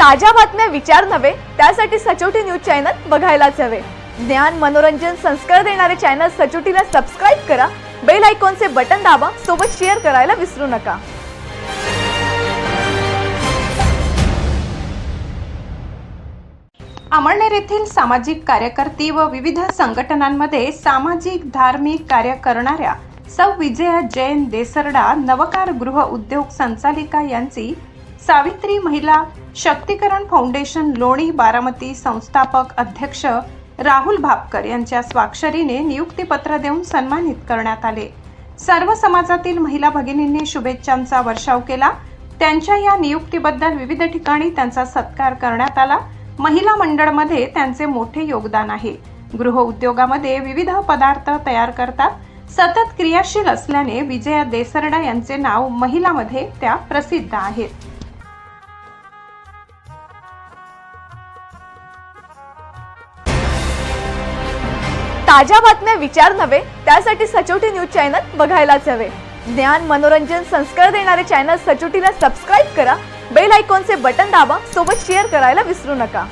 ताज्या बातम्या विचार नव्हे त्यासाठी सचोटी न्यूज चॅनल बघायलाच हवे। ज्ञान मनोरंजन संस्कार देणारे चॅनल सचोटीला सबस्क्राइब करा, बेल आयकॉनचे बटन दाबा, सोबत शेअर करायला विसरू नका। अमळनेर येथील सामाजिक कार्यकर्ती व विविध संघटनांमध्ये सामाजिक धार्मिक कार्य करणाऱ्या सौ विजया जैन देसरडा नवकार गृह उद्योग संचालिका यांची सावित्री महिला शक्तीकरण फाउंडेशन लोणी बारामती संस्थापक अध्यक्ष राहुल भापकर यांच्या स्वाक्षरीने नियुक्तीपत्र देऊन सन्मानित करण्यात आले। सर्व समाजातील महिला भगिनींनी शुभेच्छांचा वर्षाव केला। त्यांच्या या नियुक्तीबद्दल विविध ठिकाणी त्यांचा सत्कार करण्यात आला। महिला मंडळमध्ये त्यांचे मोठे योगदान आहे। गृह उद्योगामध्ये विविध पदार्थ तयार करतात, सतत क्रियाशील असल्याने विजया देसरडा यांचे नाव महिलांमध्ये त्या प्रसिद्ध आहेत। ताज्या बातम्या विचार नव्हे त्यासाठी सचोटी न्यूज चॅनल बघायलाच हवे। ज्ञान मनोरंजन संस्कार देणारे चॅनल सचोटीला सबस्क्राइब करा, बेल आयकॉनचे बटन दाबा, सोबत शेअर करायला विसरू नका।